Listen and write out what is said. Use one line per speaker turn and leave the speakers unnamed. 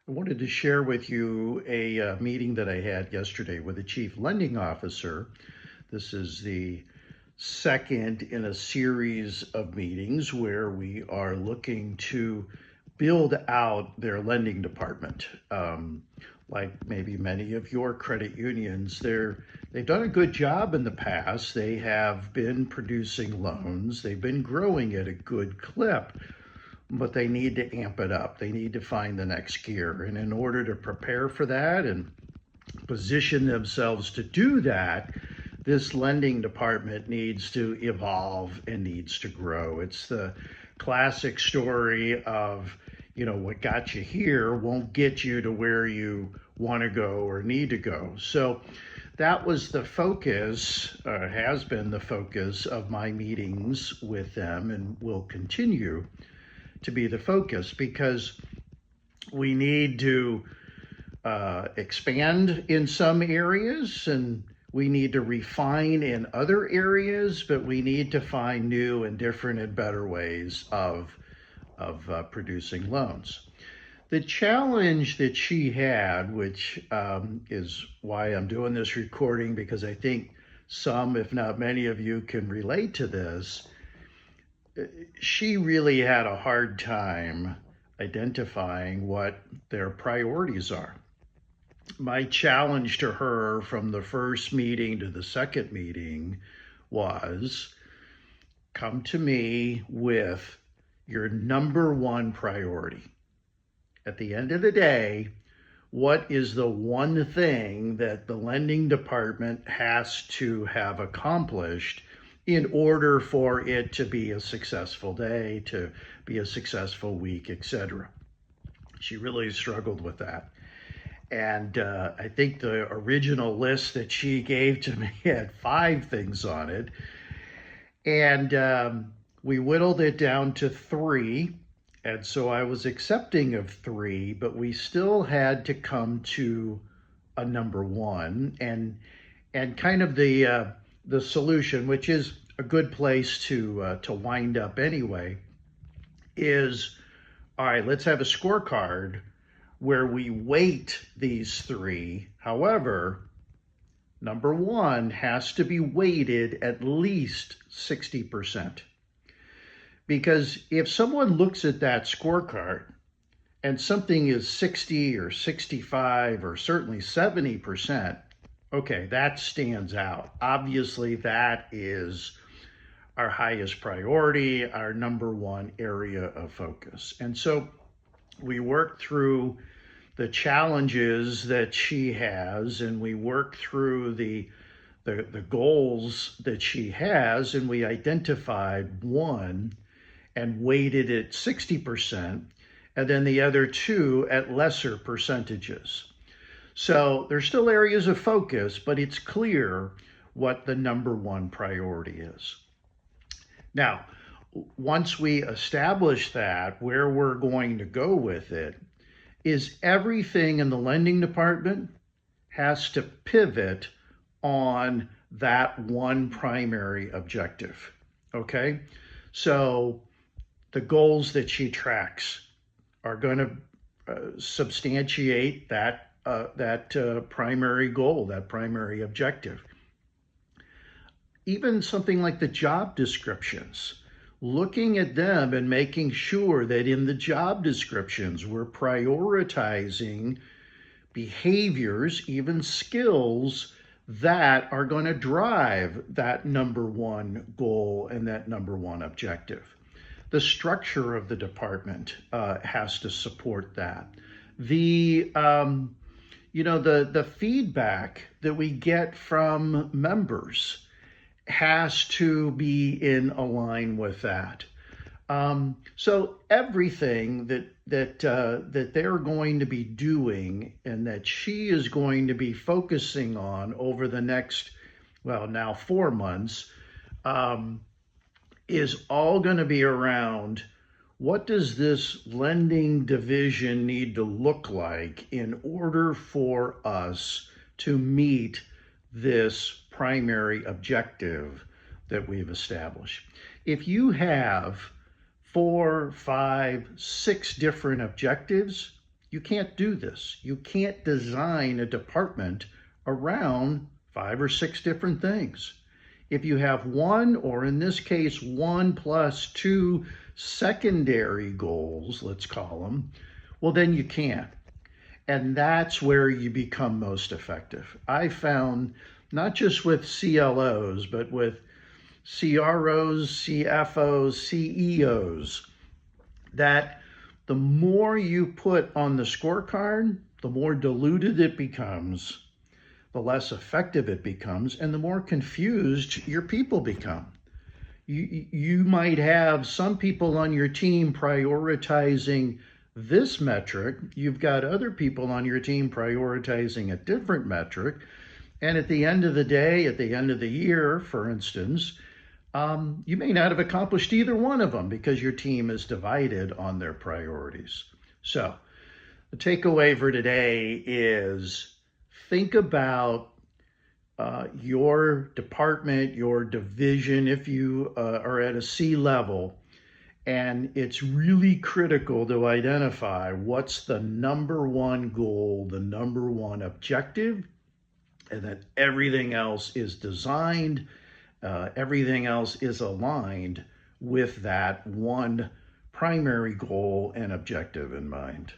I wanted to share with you a meeting that I had yesterday with the chief lending officer. This is the second in a series of meetings where we are looking to build out their lending department. Like maybe many of your credit unions, they've done a good job in the past. They have been producing loans. They've been growing at a good clip, but they need to amp it up. They need to find the next gear. And in order to prepare for that and position themselves to do that, this lending department needs to evolve and needs to grow. It's the classic story of, what got you here won't get you to where you want to go or need to go. So that was the focus, has been the focus of my meetings with them and will continue to be the focus because we need to expand in some areas and we need to refine in other areas, but we need to find new and different and better ways of producing loans. The challenge that she had, which is why I'm doing this recording, because I think some, if not many of you, can relate to this. She really had a hard time identifying what their priorities are. My challenge to her from the first meeting to the second meeting was come to me with your number one priority. At the end of the day, what is the one thing that the lending department has to have accomplished in order for it to be a successful day, to be a successful week, etc. She really struggled with that. And I think the original list that she gave to me had 5 things on it. And we whittled it down to 3. And so I was accepting of 3, but we still had to come to a number 1 and kind of the solution, which is a good place to wind up anyway, is all right. Let's have a scorecard where we weight these 3. However, number 1 has to be weighted at least 60%. Because if someone looks at that scorecard and something is 60 or 65 or certainly 70%, okay, that stands out. Obviously, that is our highest priority, our number 1 area of focus. And so we work through the challenges that she has, and we work through the goals that she has, and we identified 1 and weighted it 60%, and then the other 2 at lesser percentages. So there's still areas of focus, but it's clear what the number 1 priority is. Now, once we establish that, where we're going to go with it is everything in the lending department has to pivot on that 1 primary objective. Okay? So the goals that she tracks are going to substantiate that primary goal, that primary objective. Even something like the job descriptions, looking at them and making sure that in the job descriptions we're prioritizing behaviors, even skills that are going to drive that number 1 goal and that number 1 objective. The structure of the department has to support that. The feedback that we get from members has to be in align with that. So everything that they're going to be doing and that she is going to be focusing on over the next, now 4 months, is all going to be around what does this lending division need to look like in order for us to meet this primary objective that we've established. If you have 4, 5, 6 different objectives, You can't do this. You can't design a department around 5 or 6 different things. If you have one, or in this case, 1 plus 2 secondary goals, let's call them, well, then you can't. And that's where you become most effective. I found not just with CLOs, but with CROs, CFOs, CEOs, that the more you put on the scorecard, the more diluted it becomes, the less effective it becomes, and the more confused your people become. You might have some people on your team prioritizing this metric. You've got other people on your team prioritizing a different metric. And at the end of the day, at the end of the year, for instance, you may not have accomplished either one of them because your team is divided on their priorities. So the takeaway for today is think about your department, your division, if you are at a C level, and it's really critical to identify what's the number one goal, the number one objective, and that everything else is designed, everything else is aligned with that one primary goal and objective in mind.